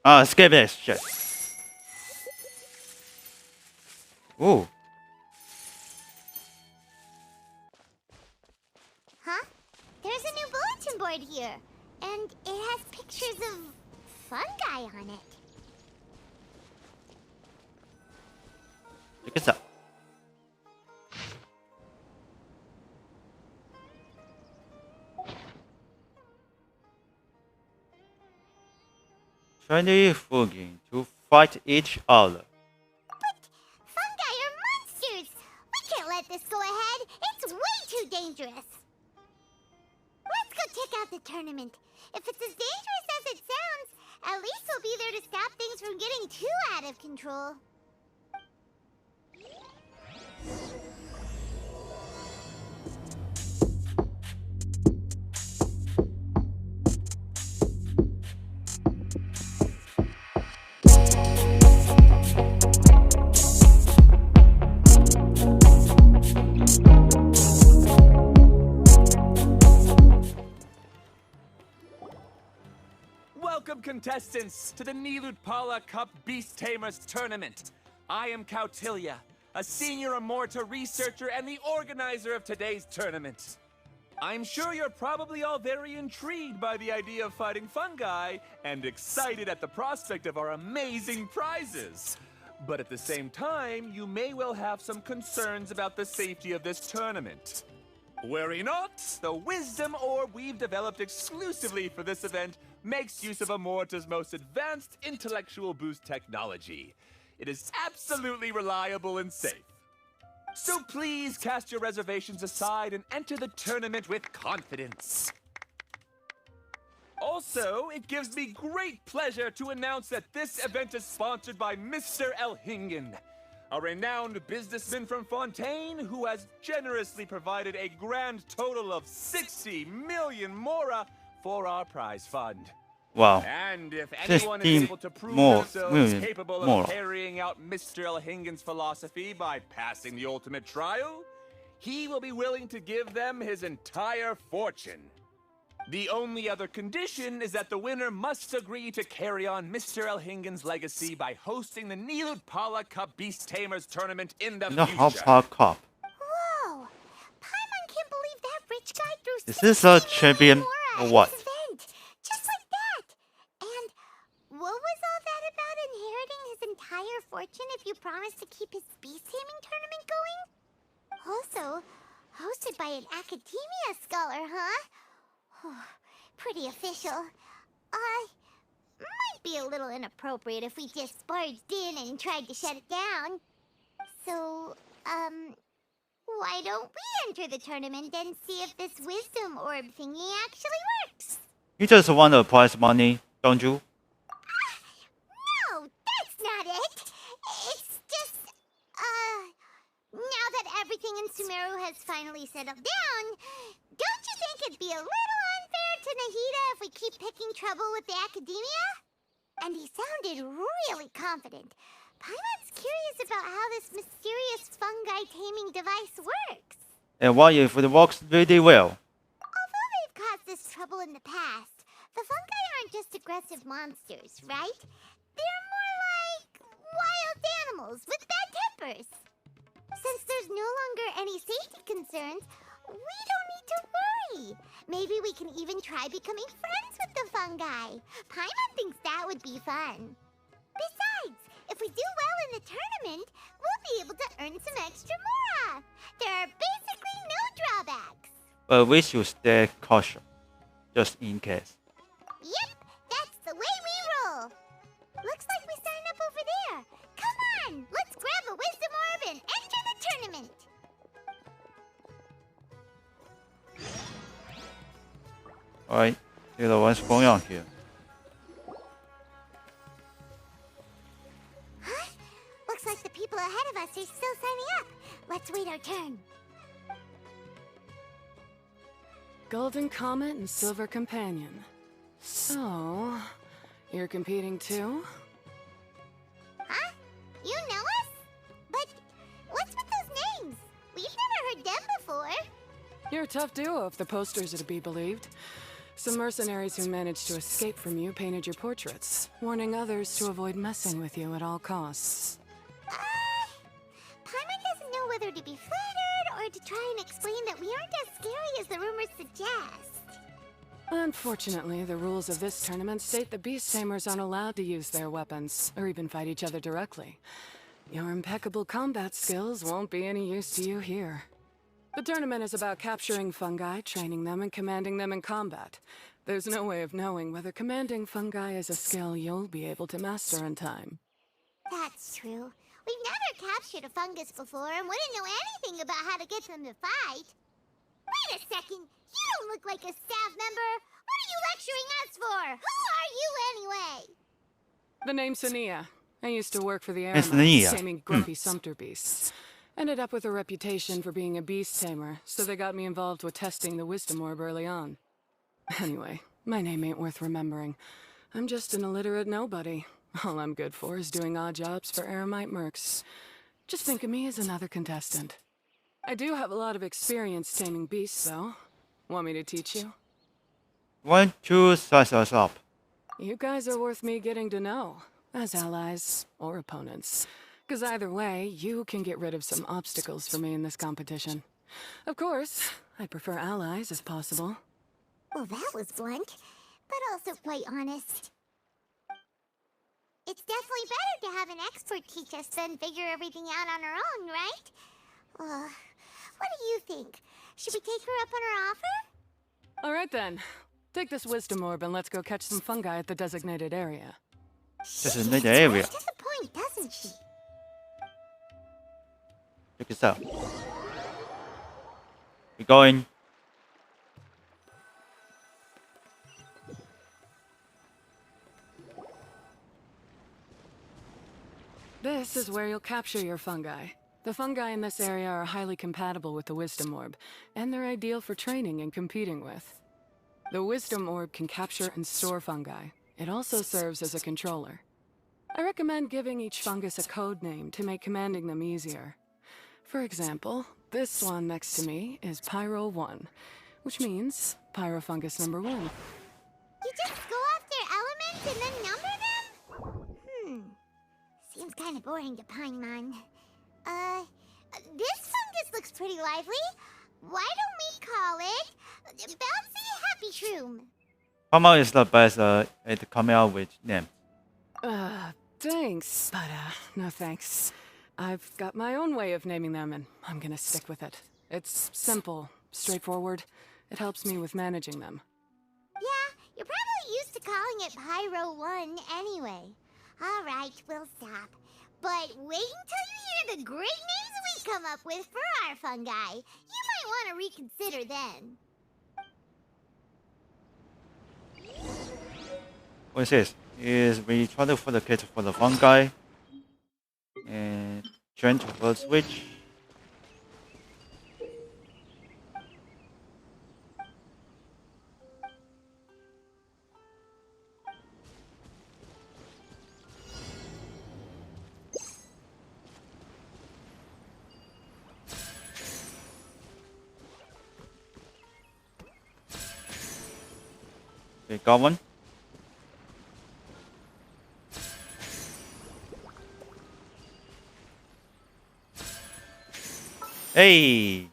Skip this shit. Ooh. Huh? There's a new bulletin board here, and it has pictures of fungi on it. Check this out. Twenty Fungi to fight each other. But fungi are monsters! We can't let this go ahead. It's way too dangerous. Let's go check out the tournament. If it's as dangerous as it sounds, at least we'll be there to stop things from getting too out of control. Welcome, contestants, to the Nilutpala Cup Beast Tamers Tournament. I am Cautilia, a senior Amorta researcher and the organizer of today's tournament. I'm sure you're probably all very intrigued by the idea of fighting fungi and excited at the prospect of our amazing prizes. But at the same time, you may well have some concerns about the safety of this tournament. Worry not, the wisdom orb we've developed exclusively for this event makes use of Amorta's most advanced intellectual boost technology. It is absolutely reliable and safe. So please cast your reservations aside and enter the tournament with confidence. Also, it gives me great pleasure to announce that this event is sponsored by Mr. Elhingen, a renowned businessman from Fontaine who has generously provided a grand total of 60 million mora for our prize fund. Wow. And if anyone is able to prove themselves capable of carrying out Mr. Elhingen's philosophy by passing the ultimate trial, he will be willing to give them his entire fortune. The only other condition is that the winner must agree to carry on Mr. Elhingen's legacy by hosting the Nilutpala Cup Beast Tamers Tournament in the future. Cup. Whoa! Paimon can't believe that rich guy threw Is this a champion or what? Event. Just like that! And what was all that about inheriting his entire fortune if you promised to keep his beast taming tournament going? Also, hosted by an academia scholar, huh? Pretty official. Might be a little inappropriate if we just barged in and tried to shut it down. So, why don't we enter the tournament and see if this wisdom orb thingy actually works? You just want the prize money, don't you? No, that's not it. It's just, now that everything in Sumeru has finally settled down, don't you think it'd be a little unfair to Nahida if we keep picking trouble with the academia? And he sounded really confident. Paimon's curious about how this mysterious fungi taming device works. And what if it works really well? Although they've caused us trouble in the past, the fungi aren't just aggressive monsters, right? They're more like wild animals with bad tempers. Since there's no longer any safety concerns, we don't need to worry. Maybe we can even try becoming friends with the fungi. Paimon thinks that would be fun. Besides, if we do well in the tournament, we'll be able to earn some extra mora. There are basically no drawbacks. But we should stay cautious, just in case. Yep, that's the way we roll. Looks like we signed up over there. Come on, let's grab a wisdom orb and enter the tournament. Alright, see what's going on here. Huh? Looks like the people ahead of us are still signing up. Let's wait our turn. Golden Comet and Silver Companion. So, you're competing too? Huh? You know us? But what's with those names? We've never heard them before. You're a tough duo if the posters are to be believed. Some mercenaries who managed to escape from you painted your portraits, warning others to avoid messing with you at all costs. Paimon doesn't know whether to be flattered or to try and explain that we aren't as scary as the rumors suggest. Unfortunately, the rules of this tournament state that beast tamers aren't allowed to use their weapons, or even fight each other directly. Your impeccable combat skills won't be any use to you here. The tournament is about capturing fungi, training them, and commanding them in combat. There's no way of knowing whether commanding fungi is a skill you'll be able to master in time. That's true. We've never captured a fungus before and wouldn't know anything about how to get them to fight. Wait a second! You don't look like a staff member! What are you lecturing us for? Who are you anyway? The name's Sania. I used to work for the It's Airmines, Sania. taming grumpy sumpter beasts. Ended up with a reputation for being a beast tamer, so they got me involved with testing the wisdom orb early on. Anyway, my name ain't worth remembering. I'm just an illiterate nobody. All I'm good for is doing odd jobs for Eremite mercs. Just think of me as another contestant. I do have a lot of experience taming beasts, though. Want me to teach you? Why don't you size us up? You guys are worth me getting to know, as allies or opponents. Because either way, you can get rid of some obstacles for me in this competition. Of course, I prefer allies if possible. Well, that was blunt, but also quite honest. It's definitely better to have an expert teach us than figure everything out on our own, right? What do you think? Should we take her up on her offer? All right then. Take this wisdom orb and let's go catch some fungi at the designated area. Designated area. Right to the point, doesn't she? Check this out. We're going. This is where you'll capture your fungi. The fungi in this area are highly compatible with the wisdom orb, and they're ideal for training and competing with. The wisdom orb can capture and store fungi. It also serves as a controller. I recommend giving each fungus a code name to make commanding them easier. For example, this one next to me is Pyro 1, which means Pyrofungus number 1. You just go off their elements and then number them? Seems kind of boring to Paimon. This fungus looks pretty lively. Why don't we call it Bouncy Happy Shroom? Pama is the best at coming out with names. Thanks, but no thanks. I've got my own way of naming them, and I'm gonna stick with it. It's simple, straightforward. It helps me with managing them. Yeah, you're probably used to calling it Pyro 1 anyway. Alright, we'll stop. But wait until you hear the great names we come up with for our fungi. You might want to reconsider then. What it says is we try to find the kit for the fungi and change the switch. Okay, got one. Hey!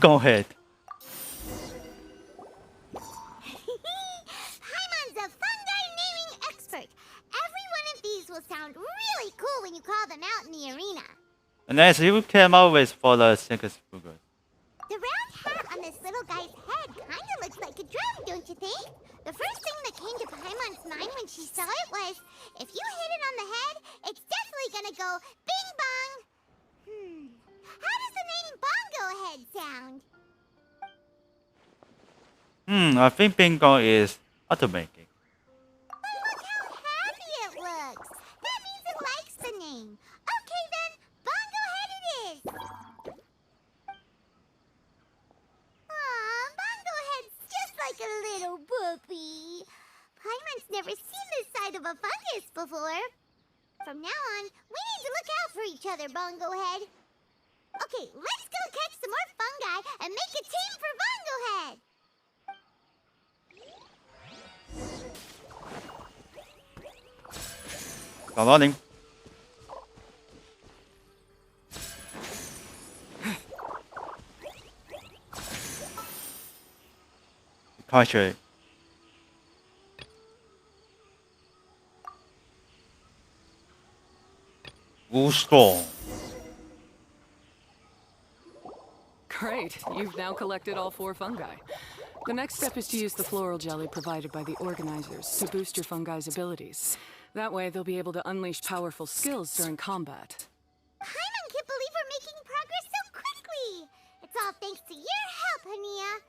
Go ahead. Paimon's a fungi naming expert. Every one of these will sound really cool when you call them out in the arena. And as you came up with for the second Fungus. The round hat on this little guy's head kinda looks like a drum, don't you think? The first thing that came to Paimon's mind when she saw it was, if you hit it on the head, it's definitely gonna go bing bong. How does the name Bongo Head sound? I think bingo is automatic. But look how happy it looks. That means it likes the name. Okay then, Bongo Head it is. Aw, Bongo Head's just like a little puppy. Paimon's never seen this side of a fungus before. From now on, we need to look out for each other, Bongo Head. Okay, let's go catch some more fungi and make a team for Bongo Head. Start running. Concentrate. Strong. Great, you've now collected all 4 fungi. The next step is to use the floral jelly provided by the organizers to boost your fungi's abilities. That way, they'll be able to unleash powerful skills during combat. Paimon can't believe we're making progress so quickly. It's all thanks to your help, Hania.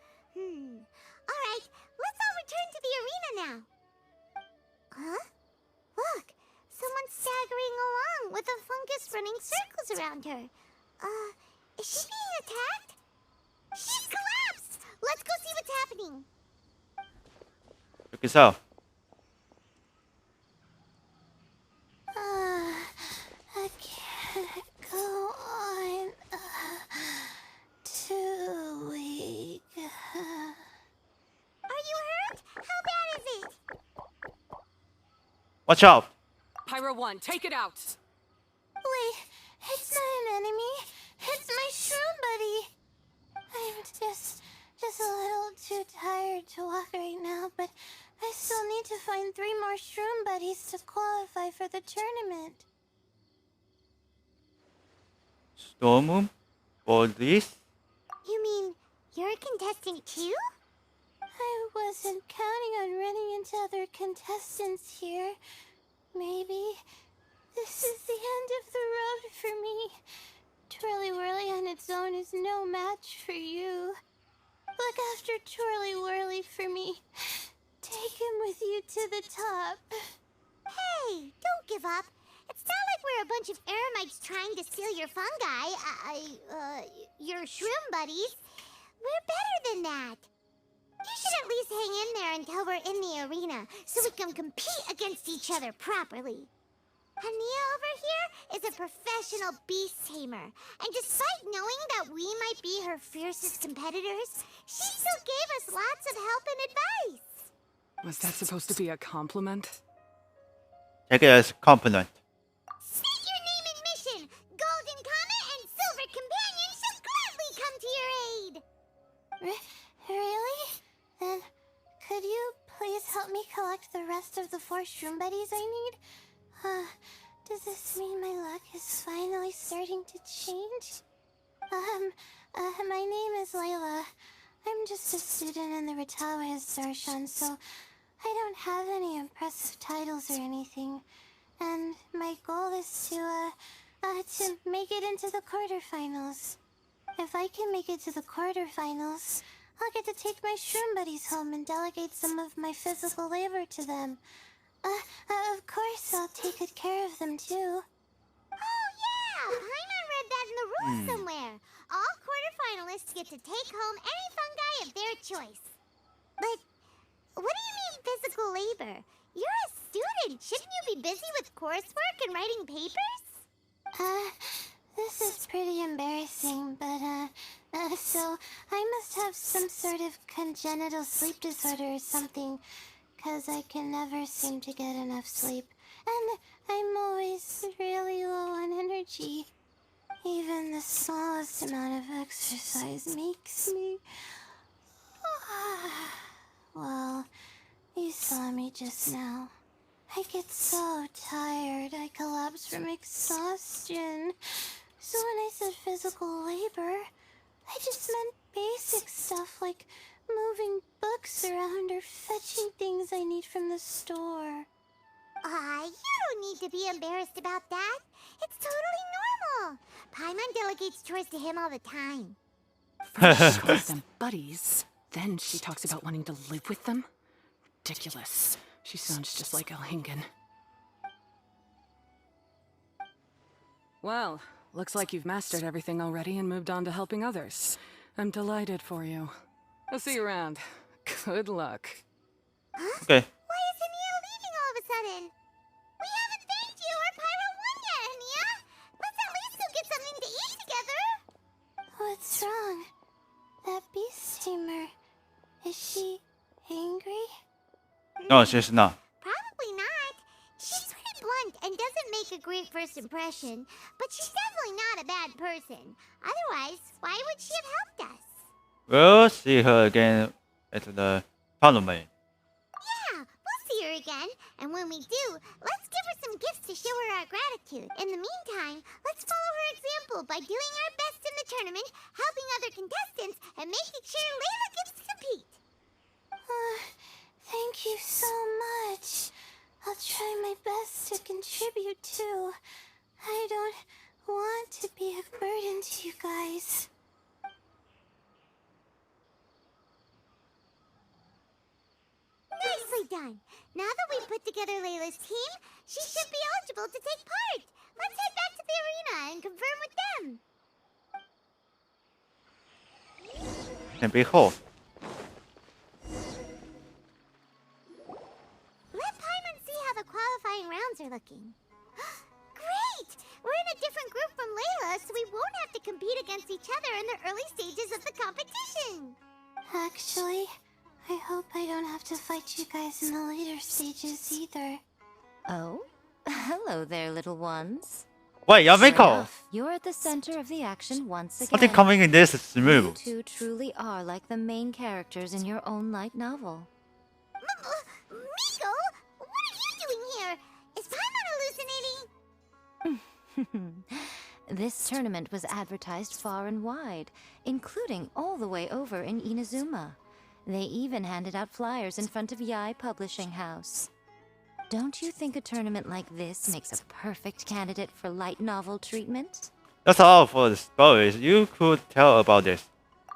All right, let's all return to the arena now. Huh? Look, someone's staggering along with a fungus running circles around her. Is she being attacked? She's collapsed! Let's go see what's happening. Check this out. I can't go on. Too weak. Are you hurt? How bad is it? Watch out. Pyro 1, take it out! Wait, it's not an enemy. It's my shroom buddy. I'm just a little too tired to walk right now, but I still need to find 3 more shroom buddies to qualify for the tournament. Storm for this. You mean you're a contestant too? I wasn't counting on running into other contestants here. Maybe this is the end of the road for me. Twirly Whirly on its own is no match for you. Look after Twirly Whirly for me. Take him with you to the top. Hey, don't give up. It's not like we're a bunch of eremites trying to steal your fungi. Your shroom buddies. We're better than that. You should at least hang in there until we're in the arena, so we can compete against each other properly. Hania over here is a professional beast tamer, and despite knowing that we might be her fiercest competitors, she still gave us lots of help and advice. Was that supposed to be a compliment? Take it as a compliment. State your name and mission. Golden Comet and Silver Companion shall gladly come to your aid. Really? Then could you please help me collect the rest of the 4 shroom buddies I need? Does this mean my luck is finally starting to change? My name is Layla. I'm just a student in the Ratawa's Darshan, so I don't have any impressive titles or anything. And my goal is to make it into the quarterfinals. If I can make it to the quarterfinals, I'll get to take my shroom buddies home and delegate some of my physical labor to them. Of course, I'll take good care of them, too. Oh, yeah! Paimon read that in the rules somewhere. All quarterfinalists get to take home any fungi of their choice. But what do you mean physical labor? You're a student. Shouldn't you be busy with coursework and writing papers? This is pretty embarrassing, but, so I must have some sort of congenital sleep disorder or something. 'Cause I can never seem to get enough sleep. And I'm always really low on energy. Even the smallest amount of exercise makes me... Well, you saw me just now. I get so tired, I collapse from exhaustion. So when I said physical labor, I just meant basic stuff like moving books around or fetching things I need from the store. You don't need to be embarrassed about that. It's totally normal. Paimon delegates chores to him all the time. First she calls them buddies, then she talks about wanting to live with them? Ridiculous. She sounds just like Elhingen. Well, looks like you've mastered everything already and moved on to helping others. I'm delighted for you. I'll see you around. Good luck. Huh? Okay. Why is Hania leaving all of a sudden? We haven't thanked you or Pyro What's wrong? That beast tamer, is she angry? No, she's not. Probably not. She's pretty blunt and doesn't make a great first impression, but she's definitely not a bad person. Otherwise, why would she have helped us? We'll see her again at the parliament. Yeah, we'll see her again. And when we do, let's give her some gifts to show her our gratitude. In the meantime, let's follow her example by doing our best in the tournament, helping other contestants, and making sure Layla gets to compete. Thank you so much. I'll try my best to contribute too. I don't want to be a burden to you guys. Nicely done. Now that we've put together Layla's team, she should be eligible to take part. Let's head back to the arena and confirm with them. And behold, Let Paimon see how the qualifying rounds are looking. Great! We're in a different group from Layla, so we won't have to compete against each other in the early stages of the competition. Actually, I hope I don't have to fight you guys in the later stages either. Oh? Hello there, little ones. wait, Sure Yamiko! enough, you're at the center of the action once I think again. coming in this is You smooth. two truly are like the main characters in your own light novel. Miko, what are you doing here? Is Paimon hallucinating? This tournament was advertised far and wide, including all the way over in Inazuma. They even handed out flyers in front of Yai Publishing House. Don't you think a tournament like this makes a perfect candidate for light novel treatment? That's all for the stories you could tell about this.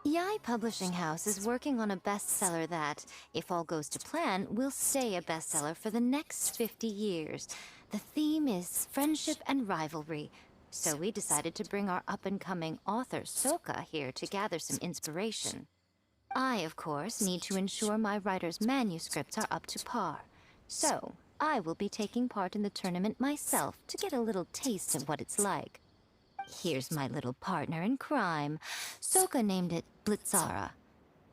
Yai Publishing House is working on a bestseller that, if all goes to plan, will stay a bestseller for the next 50 years. The theme is friendship and rivalry, so we decided to bring our up-and-coming author Soka here to gather some inspiration. I, of course, need to ensure my writer's manuscripts are up to par, so I will be taking part in the tournament myself to get a little taste of what it's like. Here's my little partner in crime. Soka named it Blitzara.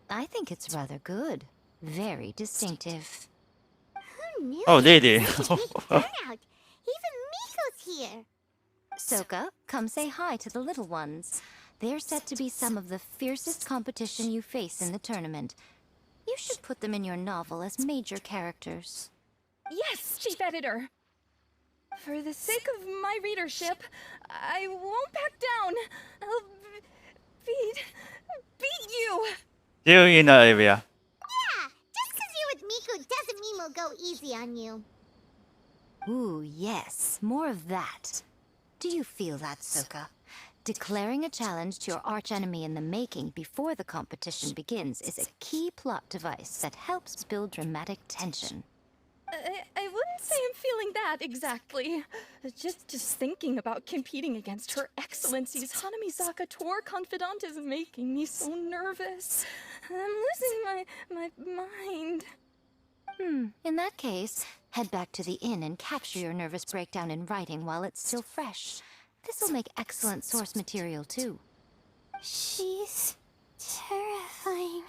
I think it's rather good. Very distinctive. Who knew? Oh, they did. Such a big turnout. Even Miko's here. Soka, come say hi to the little ones. They're set to be some of the fiercest competition you face in the tournament. You should put them in your novel as major characters. Yes, Chief Editor. For the sake of my readership, I won't back down. I'll beat you. See you in the area. Yeah, just because you're with Miko doesn't mean we'll go easy on you. Ooh, yes, more of that. Do you feel that, Soka? Declaring a challenge to your archenemy in the making before the competition begins is a key plot device that helps build dramatic tension. I wouldn't say I'm feeling that exactly. Just thinking about competing against Her Excellency's Hanamizaka tour confidant is making me so nervous. I'm losing my mind. In that case, head back to the inn and capture your nervous breakdown in writing while it's still fresh. This'll make excellent source material, too. She's terrifying,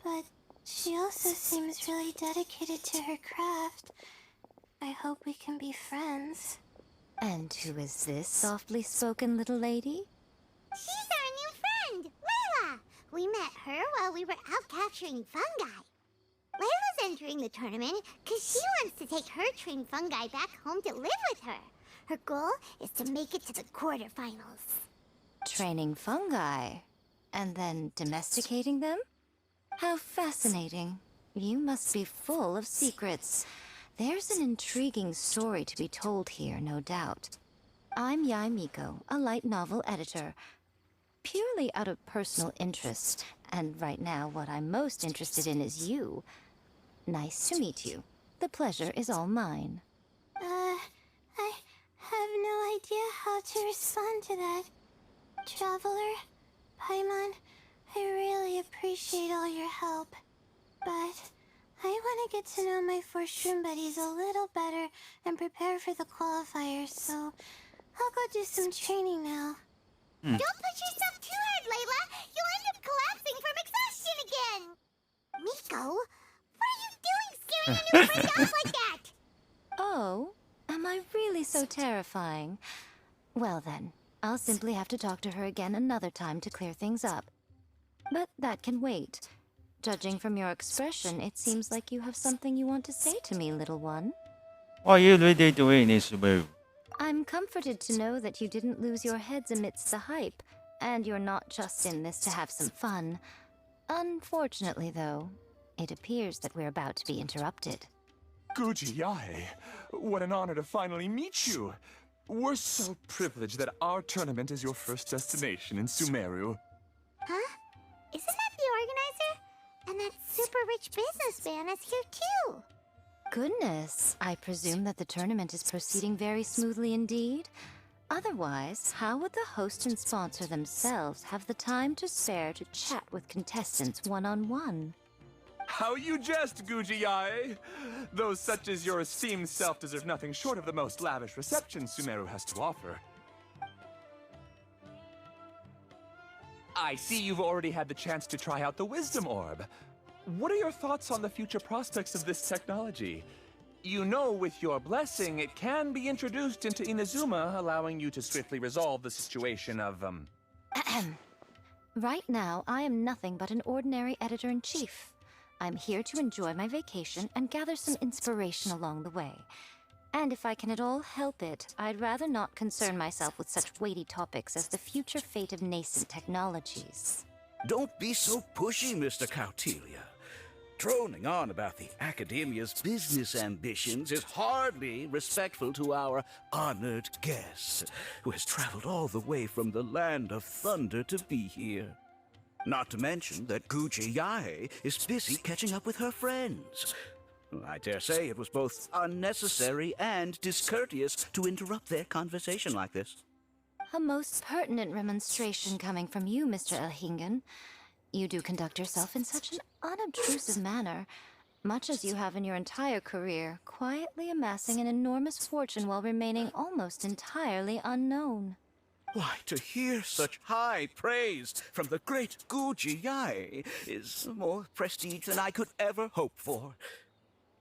but she also seems really dedicated to her craft. I hope we can be friends. And who is this softly spoken little lady? She's our new friend, Layla! We met her while we were out capturing fungi. Layla's entering the tournament because she wants to take her trained fungi back home to live with her. Her goal is to make it to the quarterfinals. Training fungi, and then domesticating them? How fascinating. You must be full of secrets. There's an intriguing story to be told here, no doubt. I'm Yai Miko, a light novel editor. Purely out of personal interest, and right now what I'm most interested in is you. Nice to meet you. The pleasure is all mine. I have no idea how to respond to that. Traveler, Paimon, I really appreciate all your help. But I want to get to know my 4 shroom buddies a little better and prepare for the qualifiers, so I'll go do some training now. Don't push yourself too hard, Layla! making a new friend sounds like that. Oh, am I really so terrifying? Well then, I'll simply have to talk to her again another time to clear things up. But that can wait. Judging from your expression, it seems like you have something you want to say to me, little one. What are you really doing in Sumeru? I'm comforted to know that you didn't lose your heads amidst the hype, and you're not just in this to have some fun. Unfortunately, though, it appears that we're about to be interrupted. Gujiai, what an honor to finally meet you. We're so privileged that our tournament is your first destination in Sumeru. Huh? Isn't that the organizer? And that super rich businessman is here too. Goodness, I presume that the tournament is proceeding very smoothly indeed. Otherwise, how would the host and sponsor themselves have the time to spare to chat with contestants one-on-one? How you jest, Gujiai! Those such as your esteemed self deserve nothing short of the most lavish reception Sumeru has to offer. I see you've already had the chance to try out the Wisdom Orb. What are your thoughts on the future prospects of this technology? You know, with your blessing, it can be introduced into Inazuma, allowing you to swiftly resolve the situation of, Right now, I am nothing but an ordinary editor-in-chief. I'm here to enjoy my vacation and gather some inspiration along the way. And if I can at all help it, I'd rather not concern myself with such weighty topics as the future fate of nascent technologies. Don't be so pushy, Mr. Cautilia. Droning on about the Academia's business ambitions is hardly respectful to our honored guest, who has traveled all the way from the land of thunder to be here. Not to mention that Gujiai is busy catching up with her friends. I dare say it was both unnecessary and discourteous to interrupt their conversation like this. A most pertinent remonstration coming from you, Mr. Elhingen. You do conduct yourself in such an unobtrusive manner, much as you have in your entire career, quietly amassing an enormous fortune while remaining almost entirely unknown. Why, to hear such high praise from the great Gujiai is more prestige than I could ever hope for.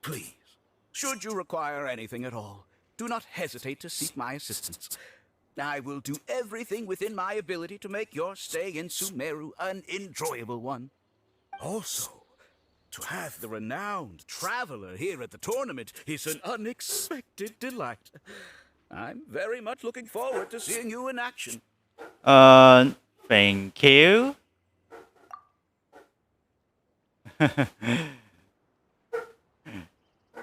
Please, should you require anything at all, do not hesitate to seek my assistance. I will do everything within my ability to make your stay in Sumeru an enjoyable one. Also, to have the renowned traveler here at the tournament is an unexpected delight. I'm very much looking forward to seeing you in action. Thank you.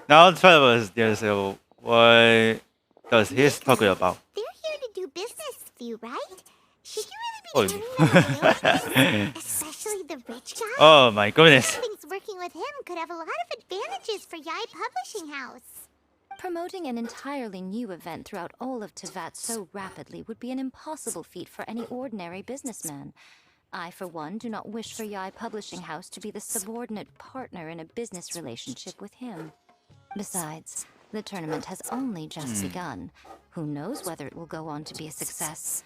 Now Travis, there's a what does he talking about? They're here to do business with you, right? Should you Oh. really be turning them away? Especially the rich guy? Oh my goodness. Things working with him could have a lot of advantages for Yai Publishing House. Promoting an entirely new event throughout all of Teyvat so rapidly would be an impossible feat for any ordinary businessman. I, for one, do not wish for Yai Publishing House to be the subordinate partner in a business relationship with him. Besides, the tournament has only just begun. Who knows whether it will go on to be a success?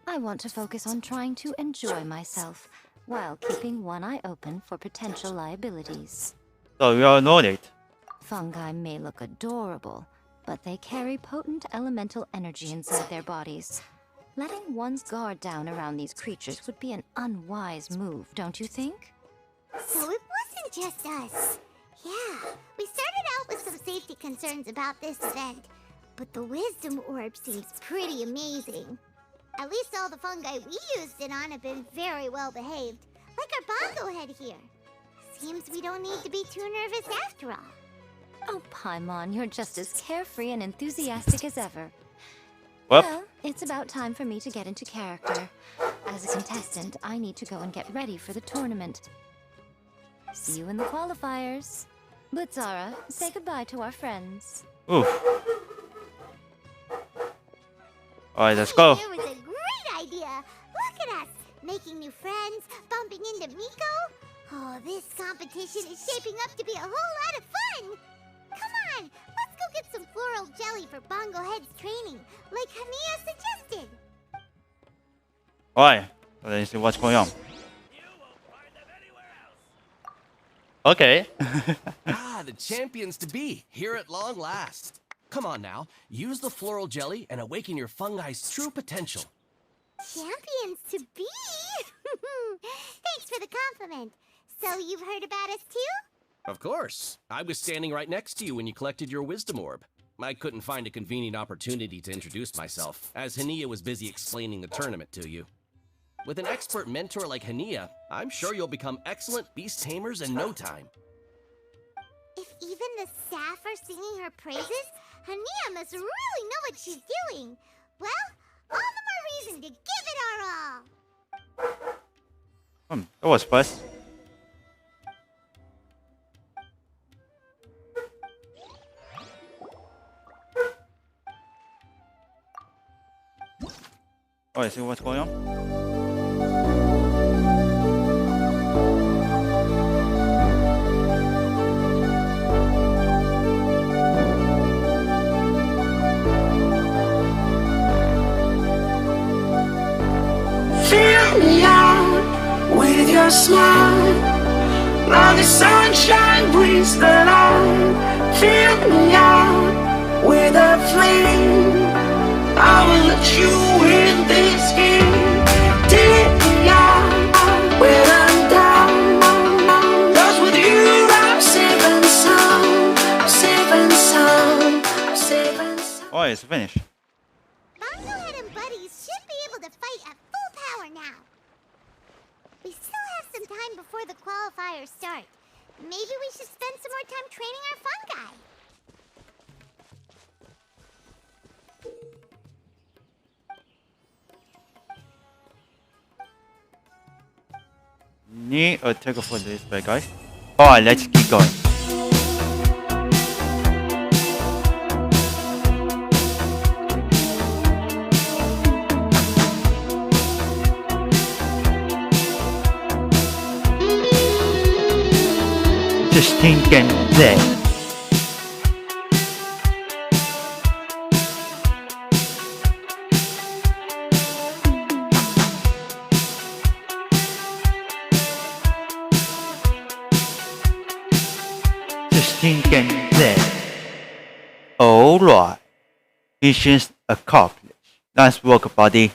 I want to focus on trying to enjoy myself, while keeping one eye open for potential liabilities. So you all know it. Fungi may look adorable, but they carry potent elemental energy inside their bodies. Letting one's guard down around these creatures would be an unwise move, don't you think? So it wasn't just us. Yeah, we started out with some safety concerns about this event, but the Wisdom Orb seems pretty amazing. At least all the fungi we used it on have been very well behaved, like our bongo head here. Seems we don't need to be too nervous after all. Oh, Paimon, you're just as carefree and enthusiastic as ever. Well, Well, it's about time for me to get into character. As a contestant, I need to go and get ready for the tournament. See you in the qualifiers. Blitzara, say goodbye to our friends. oof. Alright, let's go. It was a great idea. Look at us, making new friends, bumping into Miko. Oh, this competition is shaping up to be a whole lot of fun. Come on, let's go get some floral jelly for Bongo Head's training, like Hania suggested. Alright, let's see what's going on. Okay. Ah, the champions to be, here at long last. Come on now, use the floral jelly and awaken your fungi's true potential. Champions to be? Thanks for the compliment. So you've heard about us too? Of course. I was standing right next to you when you collected your wisdom orb. I couldn't find a convenient opportunity to introduce myself, as Hania was busy explaining the tournament to you. With an expert mentor like Hania, I'm sure you'll become excellent beast tamers in no time. If even the staff are singing her praises, Hania must really know what she's doing. Well, all the more reason to give it our all. That was fast. Oh, I see what's going on. Fill me out with your smile. Now the sunshine brings the light. Fill me out with a flame. I will let you in this game. Take me out when I'm down. 'Cause with you I'm safe and sound. Safe and sound. Safe and sound. Oh, it's finished. Bongohead and buddies should be able to fight at full power now. We still have some time before the qualifiers start. Maybe we should spend some more time training our fungi. Need a tackle for this bad guy. Alright, let's keep going. Stinking dead. Stinking dead. Alright. Mission's accomplished. Nice work, buddy.